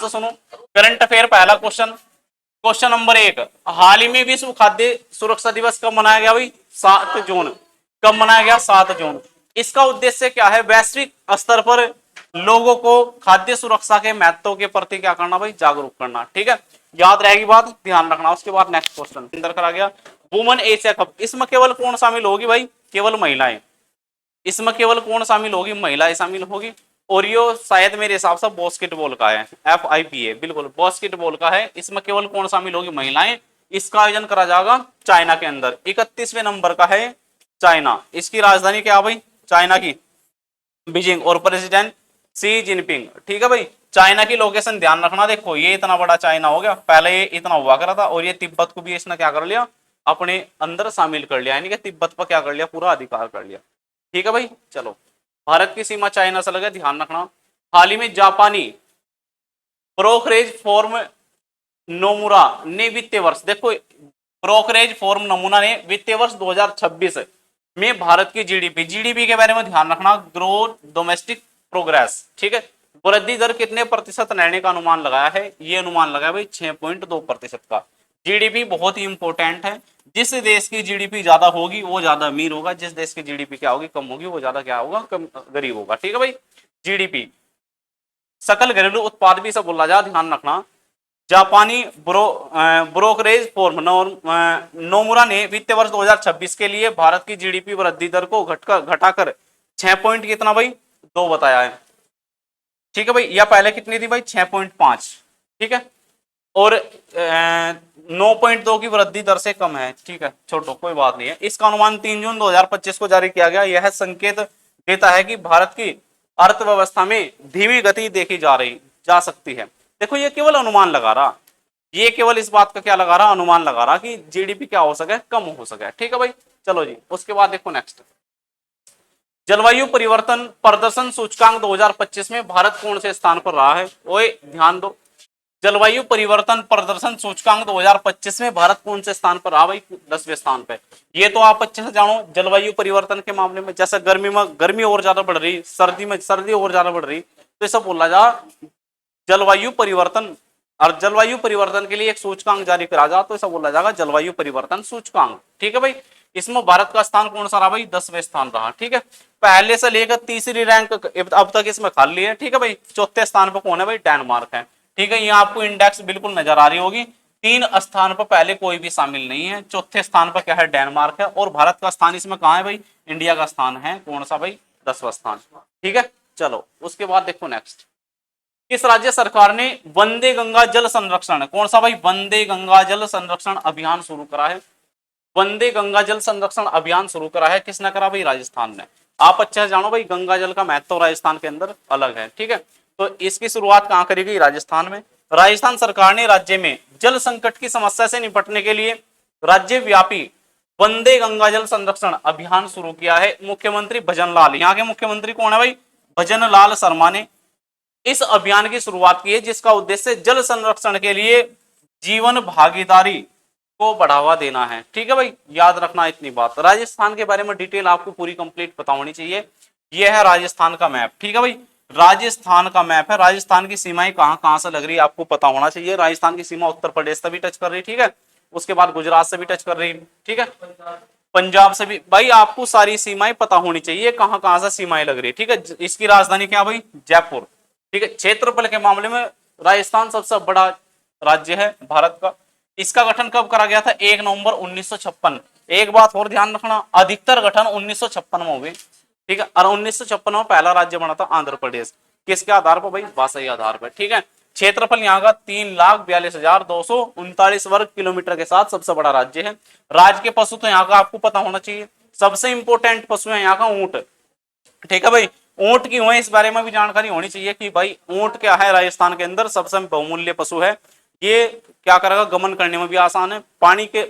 तो सुनो current affair पहला क्वेश्चन। क्वेश्चन नंबर 1, हाल ही में विश्व खाद्य सुरक्षा दिवस कब मनाया गया भाई? 7 जून। कब मनाया गया? 7 जून। इसका उद्देश्य क्या है? वैश्विक स्तर पर लोगों को खाद्य सुरक्षा के महत्व के प्रति क्या करना भाई? जागरूक करना। ठीक है, याद रहेगी बात, ध्यान रखना। उसके बाद नेक्स्ट क्वेश्चन अंदर करा गया वुमेन एशिया कप। इसमें केवल कौन शामिल होगी भाई? केवल महिलाएं। इसमें केवल कौन शामिल होगी? महिलाएं शामिल होगी। और ये शायद मेरे हिसाब से बास्केटबॉल का है, FIBA, बिल्कुल बास्केटबॉल का है। इसमें केवल कौन शामिल होगी? महिलाएं। इसका आयोजन करा जाएगा चाइना के अंदर। 31वें नंबर का है चाइना। इसकी राजधानी क्या भाई? चाइना की बीजिंग। और प्रेसिडेंट सी जिनपिंग। ठीक है भाई, चाइना की लोकेशन ध्यान रखना। देखो ये इतना बड़ा चाइना हो गया, पहले ये इतना हुआ करा था, और ये तिब्बत को भी इसने क्या कर लिया? अपने अंदर शामिल कर लिया, यानी कि तिब्बत पर क्या कर लिया? पूरा अधिकार कर लिया। ठीक है भाई, चलो भारत की सीमा चाइना से लगे, ध्यान रखना। हाल ही में जापानी ब्रोकरेज फॉर्म नोमुरा ने वित्तीय वर्ष, देखो ब्रोकरेज फॉर्म नमूना ने वित्तीय वर्ष 2026 में भारत की जीडीपी के बारे में ध्यान रखना। ग्रोथ डोमेस्टिक प्रोग्रेस, ठीक है, वृद्धि दर कितने प्रतिशत रहने का अनुमान लगाया है? ये अनुमान लगाया भाई 6.2% का। जीडीपी बहुत ही इंपॉर्टेंट है। जिस देश की जीडीपी ज्यादा होगी वो ज्यादा अमीर होगा, जिस देश की जीडीपी क्या होगी? कम होगी, वो ज्यादा क्या होगा? कम गरीब होगा। ठीक है भाई, जीडीपी सकल घरेलू उत्पाद भी सब बोला जा, ध्यान रखना। जापानी ब्रोकरेज फॉर्म नोमुरा ने वित्तीय वर्ष 2026 के लिए भारत की जीडीपी वृद्धि दर को घटाकर 6 पॉइंट कितना भाई? 2 बताया है। ठीक है भाई, या पहले कितनी थी भाई? 6.5। ठीक है, और 9.2 की वृद्धि दर से कम है। ठीक है, छोटो कोई बात नहीं है। इसका अनुमान 3 जून 2025 को जारी किया गया। यह संकेत देता है कि भारत की अर्थव्यवस्था में धीमी गति देखी जा सकती है। देखो ये केवल अनुमान लगा रहा, ये केवल इस बात का क्या लगा रहा? अनुमान लगा रहा कि जीडीपी क्या हो सके? कम हो सके। ठीक है भाई, चलो जी उसके बाद देखो नेक्स्ट, जलवायु परिवर्तन प्रदर्शन सूचकांक 2025 में भारत कौन से स्थान पर रहा है? ओए ध्यान दो, जलवायु परिवर्तन प्रदर्शन सूचकांक 2025 में भारत कौन से स्थान पर रहा भाई? 10वें स्थान पे। ये तो आप अच्छे से जानो, जलवायु परिवर्तन के मामले में जैसे गर्मी में गर्मी और ज्यादा बढ़ रही, सर्दी में सर्दी और ज्यादा बढ़ रही, तो ऐसा बोला जा जलवायु परिवर्तन, और जलवायु परिवर्तन के लिए एक सूचकांक जारी करा जा तो ऐसा बोला जाएगा जलवायु परिवर्तन सूचकांक। ठीक है भाई, इसमें भारत का स्थान कौन सा रहा भाई? 10वें स्थान रहा। ठीक है, पहले से लेकर तीसरी रैंक अब तक इसमें खाली है। ठीक है भाई, चौथे स्थान पर कौन है भाई? डेनमार्क है। ठीक है, यहाँ आपको इंडेक्स बिल्कुल नजर आ रही होगी। 3 स्थान पर पहले कोई भी शामिल नहीं है, चौथे स्थान पर क्या है? डेनमार्क है। और भारत का स्थान इसमें कहाँ है भाई? इंडिया का स्थान है कौन सा भाई? 10वां स्थान। ठीक है, चलो उसके बाद देखो नेक्स्ट, किस राज्य सरकार ने वंदे गंगा जल संरक्षण, कौन सा भाई? वंदे गंगा जल संरक्षण अभियान शुरू करा है। वंदे गंगा जल संरक्षण अभियान शुरू करा है, किसने करा भाई? राजस्थान ने। आप अच्छे से जानो भाई, गंगा जल का महत्व राजस्थान के अंदर अलग है। ठीक है, तो इसकी शुरुआत कहां करी गई? राजस्थान में। राजस्थान सरकार ने राज्य में जल संकट की समस्या से निपटने के लिए राज्य व्यापी वंदे गंगा जल संरक्षण अभियान शुरू किया है। मुख्यमंत्री भजन लाल, यहाँ के मुख्यमंत्री कौन है भाई? भजन लाल शर्मा ने इस अभियान की शुरुआत की है, जिसका उद्देश्य जल संरक्षण के लिए जीवन भागीदारी को बढ़ावा देना है। ठीक है भाई, याद रखना इतनी बात। राजस्थान के बारे में डिटेल आपको पूरी कंप्लीट पता होनी चाहिए। यह है राजस्थान का मैप। ठीक है भाई, राजस्थान का मैप है। राजस्थान की सीमाएं कहां कहां से लग रही है आपको पता होना चाहिए। राजस्थान की सीमा उत्तर प्रदेश से भी टच कर रही, ठीक है, उसके बाद गुजरात से भी टच कर रही, ठीक है, पंजाब से भी। भाई आपको सारी सीमाएं पता होनी चाहिए, कहां कहां से सीमाएं लग रही है। ठीक है, इसकी राजधानी क्या भाई? जयपुर। ठीक है, क्षेत्रफल के मामले में राजस्थान सबसे बड़ा राज्य है भारत का। इसका गठन कब करा गया था? 1 नवंबर 1956। एक बात और ध्यान रखना, अधिकतर गठन 1956 में हुए। ठीक है, और 1956 में पहला राज्य बना था आंध्र प्रदेश। किसके आधार पर भाई? भाषाई आधार पर। ठीक है, क्षेत्रफल यहाँ का 3,42,239 वर्ग किलोमीटर के साथ सबसे बड़ा राज्य है। राज्य के पशु तो यहाँ का आपको पता होना चाहिए, सबसे इंपोर्टेंट पशु है यहाँ का ऊंट। ठीक है भाई, ऊंट की हुए इस बारे में भी जानकारी होनी चाहिए कि भाई ऊंट क्या है? राजस्थान के अंदर सबसे बहुमूल्य पशु है। ये क्या करेगा? गमन करने में भी आसान है, पानी के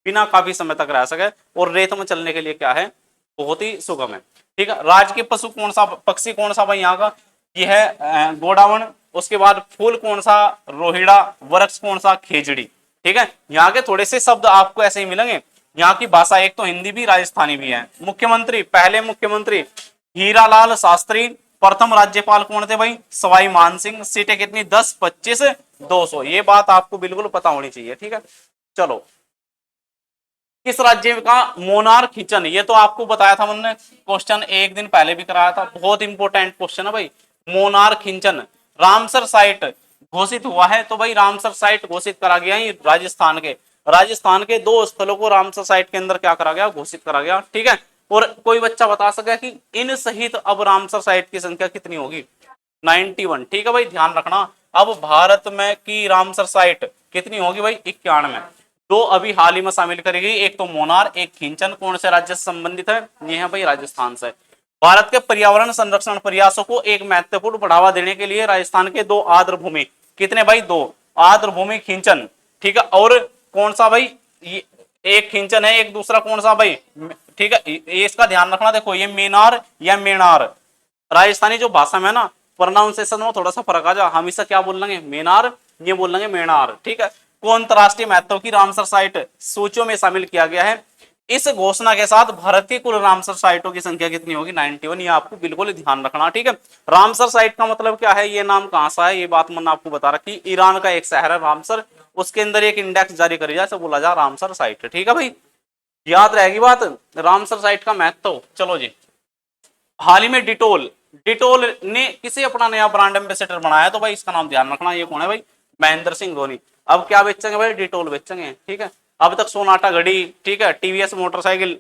बिना काफी समय तक रह सके, और रेत में चलने के लिए क्या है? बहुत ही सुगम है। ठीक है, राज के पशु कौन सा, पक्षी कौन सा भाई यहाँ का? ये है गोडावण। उसके बाद फूल कौन सा? रोहिड़ा। वृक्ष कौन सा? खेजड़ी। ठीक है, यहाँ के थोड़े से शब्द आपको ऐसे ही मिलेंगे। यहाँ की भाषा एक तो हिंदी भी राजस्थानी भी है। मुख्यमंत्री, पहले मुख्यमंत्री हीरालाल शास्त्री, प्रथम राज्यपाल कौन थे भाई? सवाई मान सिंह। सीटें कितनी? 10, 25, 200। ये बात आपको बिल्कुल पता होनी चाहिए, ठीक है। चलो, किस राज्य का मोनार्क खींचन, ये तो आपको बताया था मैंने, क्वेश्चन एक दिन पहले भी कराया था, बहुत इंपॉर्टेंट क्वेश्चन है भाई। मोनार्क खींचन रामसर साइट घोषित हुआ है, तो भाई रामसर साइट घोषित करा गया है राजस्थान के 2 स्थलों को रामसर साइट के अंदर क्या करा गया? घोषित करा गया, ठीक है। और कोई बच्चा बता सके कि इन सहित अब रामसर साइट की संख्या कितनी होगी? 91, ठीक है भाई, ध्यान रखना। अब भारत में की रामसर साइट कितनी होगी भाई? 91। 2 अभी हाल ही में शामिल करी गई, एक तो मोनार, एक खींचन। कौन से राज्य से संबंधित है? ये है भाई राजस्थान से। भारत के पर्यावरण संरक्षण प्रयासों को एक महत्वपूर्ण बढ़ावा देने के लिए राजस्थान के 2 आर्द्र भूमि, कितने भाई? 2 आर्द्र भूमि खींचन, ठीक है। और कौन सा भाई? ये एक खींचन है, एक दूसरा कौन सा भाई? ठीक है, ये इसका ध्यान रखना। देखो, ये मेनार या मेनार, राजस्थानी जो भाषा में ना प्रोनाउंसिएशन में थोड़ा सा फर्क आ जा, हम इसे क्या बोल लेंगे? मेनार, ये बोल लेंगे मेनार, ठीक है। को अंतरराष्ट्रीय महत्व की रामसर साइट सूचियों में शामिल किया गया है। इस घोषणा के साथ भारत की कुल रामसर साइटों की संख्या कितनी होगी? 91। ये आपको बिल्कुल ध्यान रखना, ठीक है। रामसर साइट का मतलब क्या है? ये नाम कहां सा है? ये बात मैंने आपको बता रखी। ईरान का एक शहर है रामसर, उसके अंदर एक इंडेक्स जारी करी जाए, बोला जा रामसर साइट, ठीक है भाई, याद रहेगी बात। रामसर साइट का महत्व। चलो जी, हाल ही में डिटोल ने किसे अपना नया ब्रांड एम्बेसडर बनाया? तो भाई इसका नाम ध्यान रखना, ये कौन है भाई? महेंद्र सिंह धोनी। अब क्या बेचेंगे भाई? डिटोल बेचेंगे, ठीक है। अब तक सोनाटा घड़ी, ठीक है, टीवीएस मोटरसाइकिल,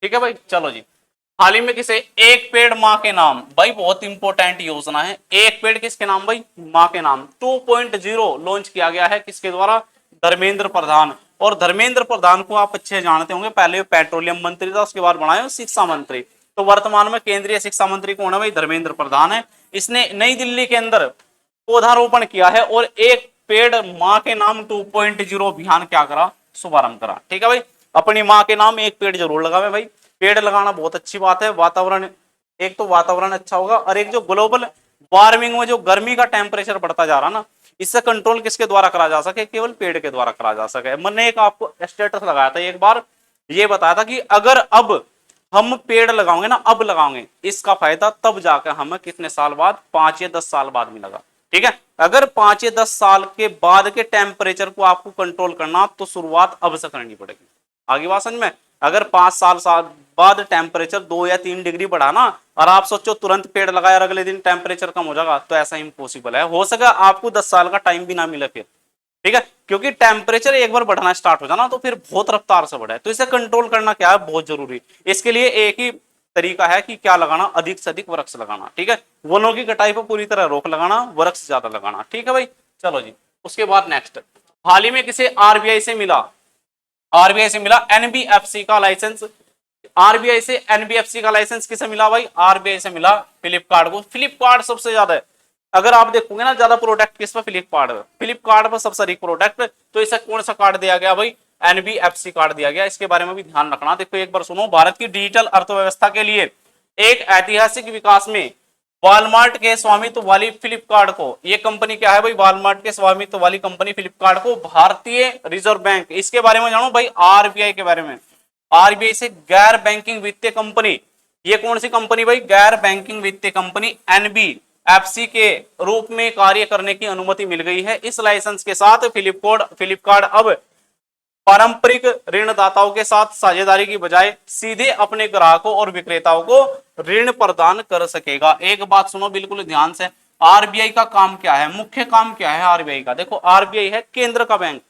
ठीक है भाई। चलो जी, हाल ही में किसे एक पेड़ माँ के नाम, भाई बहुत इंपॉर्टेंट योजना है। एक पेड़ किसके नाम भाई? माँ के नाम। 2.0 लॉन्च किया गया है, किसके द्वारा? धर्मेंद्र प्रधान। और धर्मेंद्र प्रधान को आप अच्छे जानते होंगे, पहले पेट्रोलियम मंत्री था, उसके बाद बनाए शिक्षा मंत्री। तो वर्तमान में केंद्रीय शिक्षा मंत्री कौन है भाई? धर्मेंद्र प्रधान है। इसने नई दिल्ली के अंदर पौधारोपण किया है और एक पेड़ माँ के नाम 2.0 अभियान क्या करा? शुभारंभ करा, ठीक है भाई। अपनी माँ के नाम एक पेड़ जरूर लगावे भाई। पेड़ लगाना बहुत अच्छी बात है। वातावरण, एक तो वातावरण अच्छा होगा, और एक जो ग्लोबल वार्मिंग में जो गर्मी का टेम्परेचर बढ़ता जा रहा ना, इससे कंट्रोल किसके द्वारा करा जा सके? केवल पेड़ के द्वारा करा जा सके। मैंने एक आपको स्टेटस लगाया था एक बार, ये बताया था कि अगर अब हम पेड़ लगाओगे ना, अब लगाओगे, इसका फायदा तब जाकर हमें कितने साल बाद? 5 या 10 साल बाद मिलेगा, ठीक है। अगर 5 या 10 साल के बाद के टेम्परेचर को आपको कंट्रोल करना, तो शुरुआत अब से करनी पड़ेगी। आगे बात समझ में? अगर 5 साल बाद टेम्परेचर 2 या 3 डिग्री बढ़ाना, और आप सोचो तुरंत पेड़ लगाया और अगले दिन टेम्परेचर कम हो जाएगा, तो ऐसा इम्पॉसिबल है। हो सके आपको 10 साल का टाइम भी ना मिले फिर, ठीक है, क्योंकि टेम्परेचर एक बार बढ़ना स्टार्ट हो जाना तो फिर बहुत रफ्तार से बढ़े। तो इसे कंट्रोल करना क्या है? बहुत जरूरी। इसके लिए एक ही तरीका है कि क्या लगाना? अधिक से अधिक वृक्ष लगाना, ठीक है। वनों की कटाई पर पूरी तरह रोक लगाना, वृक्ष ज्यादा लगाना, ठीक है भाई। चलो जी, उसके बाद नेक्स्ट, हाल ही में किसे आरबीआई से मिला? आरबीआई से मिला एनबीएफसी का लाइसेंस। आरबीआई से एनबीएफसी का लाइसेंस किसे मिला भाई? आरबीआई से मिला फ्लिपकार्ट को। फ्लिपकार्ट सबसे ज्यादा है, अगर आप देखोगे ना, ज्यादा प्रोडक्ट किस पर? फ्लिपकार्ट पर सबसे अधिक प्रोडक्ट। तो इसे कौन सा कार्ड दिया गया भाई? एनबीएफसी कार्ड दिया गया। इसके बारे में भी ध्यान रखना। देखो एक बार सुनो, भारत की डिजिटल अर्थव्यवस्था के लिए एक ऐतिहासिक विकास में वॉलमार्ट के स्वामित्व वाली फ्लिपकार्ट को, ये कंपनी क्या है भाई? वॉलमार्ट के स्वामित्व वाली कंपनी फ्लिपकार्ट को भारतीय रिजर्व बैंक, इसके बारे में जानो भाई, आरबीआई के बारे में, आरबीआई से गैर बैंकिंग वित्तीय कंपनी, ये कौन सी कंपनी भाई? गैर बैंकिंग वित्तीय कंपनी एनबीएफसी के रूप में कार्य करने की अनुमति मिल गई है। इस लाइसेंस के साथ फ्लिपकार्ट अब पारंपरिक ऋणदाताओं के साथ साझेदारी की बजाय सीधे अपने ग्राहकों और विक्रेताओं को ऋण प्रदान कर सकेगा। एक बात सुनो बिल्कुल ध्यान से, आरबीआई का काम क्या है? मुख्य काम क्या है आरबीआई का? देखो, आरबीआई है केंद्र का बैंक,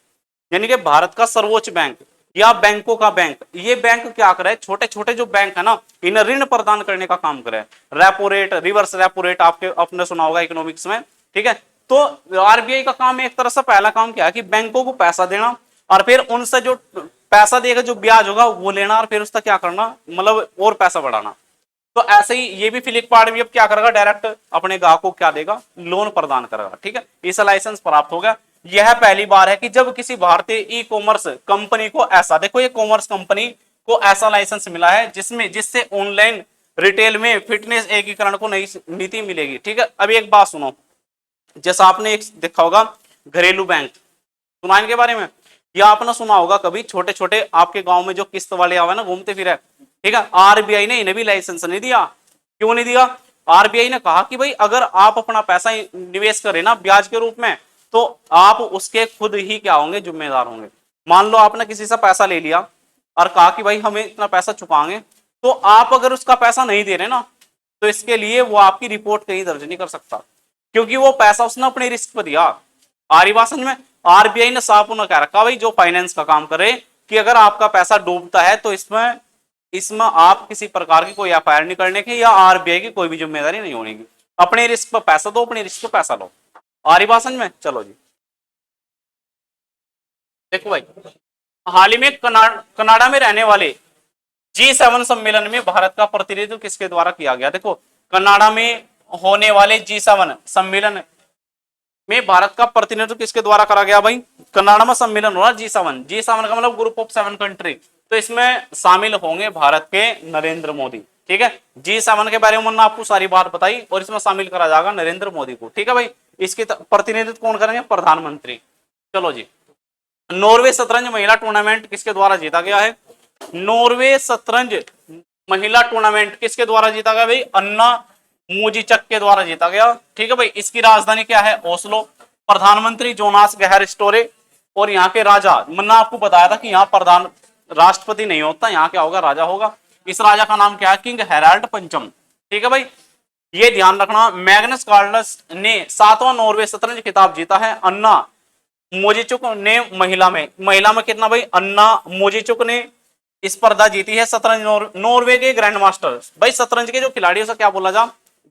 यानी कि भारत का सर्वोच्च बैंक या बैंकों का बैंक। ये बैंक क्या करे? छोटे छोटे जो बैंक है ना, इन्हें ऋण प्रदान करने का काम करे। Repo rate, reverse repo rate आपने सुना होगा इकोनॉमिक्स में, ठीक है। तो आरबीआई का काम एक तरह से पहला काम क्या है कि बैंकों को पैसा देना, और फिर उनसे जो पैसा देगा, जो ब्याज होगा वो लेना, और फिर उसका क्या करना, मतलब और पैसा बढ़ाना। तो ऐसे ही ये भी फ्लिपकार्ट भी अब क्या करेगा? डायरेक्ट अपने ग्राहकों को क्या देगा? लोन प्रदान करेगा, ठीक है। इस लाइसेंस प्राप्त हो गया। यह पहली बार है कि जब किसी भारतीय ई कॉमर्स कंपनी को ऐसा, देखो ये कॉमर्स कंपनी को ऐसा लाइसेंस मिला है जिससे ऑनलाइन रिटेल में फिटनेस एकीकरण को नई नीति मिलेगी, ठीक है। अब एक बात सुनो, जैसा आपने एक देखा होगा घरेलू बैंक, सुना इनके बारे में, या आपने सुना होगा कभी छोटे छोटे आपके गांव में जो किस्त वाले आवे ना, घूमते फिरे, ठीक है। आरबीआई ने इन्हें भी लाइसेंस नहीं दिया। क्यों नहीं दिया? आरबीआई ने कहा कि भाई अगर आप अपना पैसा निवेश करें ना ब्याज के रूप में, तो आप उसके खुद ही क्या होंगे, जिम्मेदार होंगे। मान लो आपने किसी से पैसा ले लिया और कहा कि भाई हमें इतना पैसा चुकाएंगे, तो आप अगर उसका पैसा नहीं दे रहे ना, तो इसके लिए वो आपकी रिपोर्ट कहीं दर्ज नहीं कर सकता, क्योंकि वो पैसा उसने अपने रिस्क पर दिया। आरी बात समझ में? आरबीआई ने साफ उन्हें कह रखा भाई जो फाइनेंस का काम करे कि अगर आपका पैसा डूबता है तो इसमें इसमें आप किसी प्रकार की कोई एफआईआर नहीं करने की या आरबीआई की कोई भी जिम्मेदारी नहीं होने की। अपने रिस्क पर पैसा दो, अपने रिस्क पर पैसा लो। आ रही बात समझ में? चलो जी, देखो भाई, हाल ही में कनाडा में रहने वाले G7 सम्मेलन में भारत का प्रतिनिधित्व किसके द्वारा किया गया? देखो, कनाडा में होने वाले G7 सम्मेलन में भारत का प्रतिनिधित्व किसके द्वारा करा गया? भाई कनाडा में सम्मेलन हो रहा G7, G7 का मतलब ग्रुप ऑफ 7 कंट्री, तो इसमें शामिल होंगे भारत के नरेंद्र मोदी। ठीक है, G7 के बारे में मैंने आपको सारी बात बताई और इसमें शामिल करा जाएगा नरेंद्र मोदी को। ठीक है भाई, इसके प्रतिनिधित्व कौन करेंगे? प्रधानमंत्री। चलो जी, नॉर्वे शतरंज महिला टूर्नामेंट किसके द्वारा जीता गया है? नॉर्वे शतरंज महिला टूर्नामेंट किसके द्वारा जीता गया? भाई अन्ना मूजिचक के द्वारा जीता गया। ठीक है भाई, इसकी राजधानी क्या है? ओस्लो। प्रधानमंत्री जोनास गहर स्टोरे और यहाँ के राजा, मैंने आपको बताया था कि यहाँ प्रधान राष्ट्रपति नहीं होता, यहाँ क्या होगा? राजा होगा। इस राजा का नाम क्या है? किंग हेराल्ड पंचम। ठीक है भाई, ये ध्यान रखना। मैग्नस कार्लस ने 7वां नॉर्वे शतरंज खिताब जीता है। अन्ना मोजिचुक ने महिला में कितना? भाई अन्ना मोजिचुक ने स्पर्धा जीती है शतरंज। नॉर्वे के ग्रैंड मास्टर, भाई शतरंज के जो खिलाड़ी से क्या बोला जा?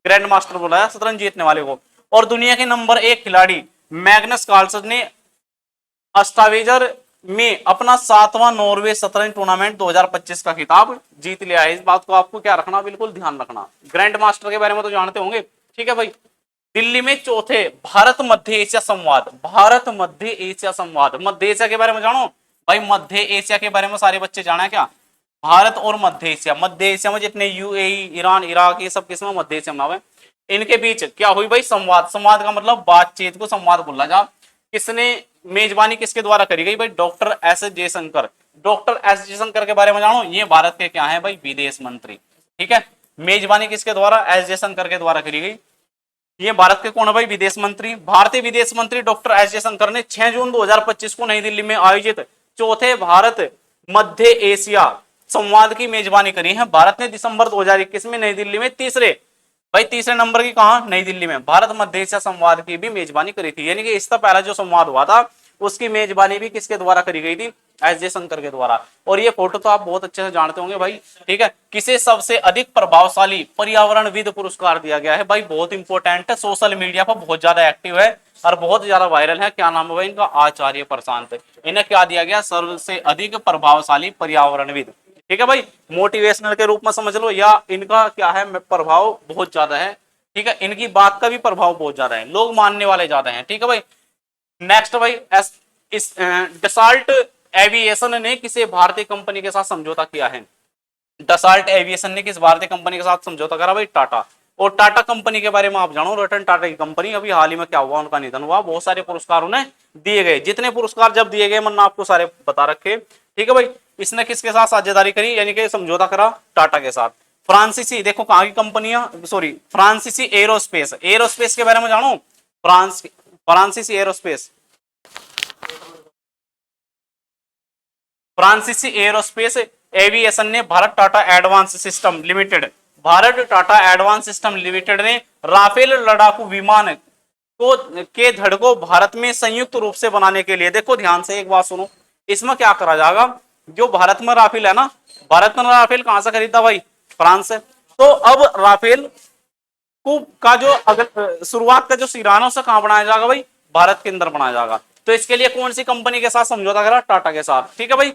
ग्रैंड मास्टर बोला है शतरंज जीतने वाले को। और दुनिया के नंबर 1 खिलाड़ी मैग्नस कार्लसन ने अस्टावेजर में अपना 7वां नॉर्वे शतरंज टूर्नामेंट 2025 का खिताब जीत लिया है। इस बात को आपको क्या रखना? बिल्कुल ध्यान रखना। ग्रैंड मास्टर के बारे में तो जानते होंगे। ठीक है भाई, दिल्ली में चौथे भारत मध्य एशिया संवाद, भारत मध्य एशिया संवाद, मध्य एशिया के बारे में जानो भाई? मध्य एशिया के बारे में सारे बच्चे जाना है क्या? भारत और मध्य एशिया में जितने यूएई, ईरान, इराक, ये सब किसमें? मध्य एशिया में। इनके बीच क्या हुई भाई? संवाद। संवाद का मतलब बातचीत को संवाद बोला जा। किसने मेजबानी किसके द्वारा करी गई? भाई doctor S Jaishankar. Doctor S Jaishankar के बारे में जानो, ये भारत के क्या है भाई? विदेश मंत्री। ठीक है, मेजबानी किसके द्वारा? एस जयशंकर के द्वारा करी गई। ये भारत के कौन है भाई? विदेश मंत्री। भारतीय विदेश मंत्री डॉक्टर एस जयशंकर ने 6 जून 2025 को नई दिल्ली में आयोजित चौथे भारत मध्य एशिया संवाद की मेजबानी करी है। भारत ने दिसंबर 2021 में नई दिल्ली में तीसरे नंबर की कहा? नई दिल्ली में भारत मध्य एशिया संवाद की भी मेजबानी करी थी। यानी कि इससे पहला जो संवाद हुआ था उसकी मेजबानी भी किसके द्वारा करी गई थी? एस जयशंकर के द्वारा। और ये फोटो तो आप बहुत अच्छे से जानते होंगे भाई। ठीक है, किसे सबसे अधिक प्रभावशाली पर्यावरणविद पुरस्कार दिया गया है? भाई बहुत इंपॉर्टेंट है, सोशल मीडिया पर बहुत ज्यादा एक्टिव है और बहुत ज्यादा वायरल है। क्या नाम है भाई इनका? आचार्य प्रशांत। इन्हें क्या दिया गया? सबसे अधिक प्रभावशाली पर्यावरणविद। ठीक है भाई, मोटिवेशनल के रूप में समझ लो, या इनका क्या है? प्रभाव बहुत ज्यादा है। ठीक है, इनकी बात का भी प्रभाव बहुत ज्यादा है, लोग मानने वाले ज्यादा हैं। ठीक है भाई, नेक्स्ट भाई, डसाल्ट एविएशन ने किसे भारतीय कंपनी के साथ समझौता किया है? डसाल्ट एविएशन ने किस भारतीय कंपनी के साथ समझौता करा? भाई टाटा। और टाटा कंपनी के बारे में आप जानो, रतन टाटा की कंपनी, अभी हाल ही में क्या हुआ? उनका निधन हुआ। बहुत सारे पुरस्कार उन्हें दिए गए। जितने पुरस्कार जब दिए गए मैंने आपको सारे बता रखे। ठीक है भाई, इसने किसके साथ साझेदारी करी, यानी कि समझौता करा? टाटा के साथ। फ्रांसीसी, देखो कहाँ की कंपनियां, सॉरी फ्रांसीसी एरोस्पेस। एरोस्पेस के बारे में जानो? फ्रांसीसी एरोस्पेस, फ्रांसीसी एरोस्पेस एविएशन ने Bharat Tata advance system limited ने राफेल लड़ाकू विमान को के धड़ को भारत में संयुक्त रूप से बनाने के लिए, देखो ध्यान से एक बात सुनो, इसमें क्या करा जाएगा? जो भारत में राफेल है ना, भारत में राफेल कहां से खरीदा भाई? फ्रांस से। तो अब राफेल को का जो अगर शुरुआत का जो सिराना से कहां बनाया जाएगा भाई? भारत के अंदर बनाया जाएगा। तो इसके लिए कौन सी कंपनी के साथ समझौता करा? टाटा के साथ। ठीक है भाई,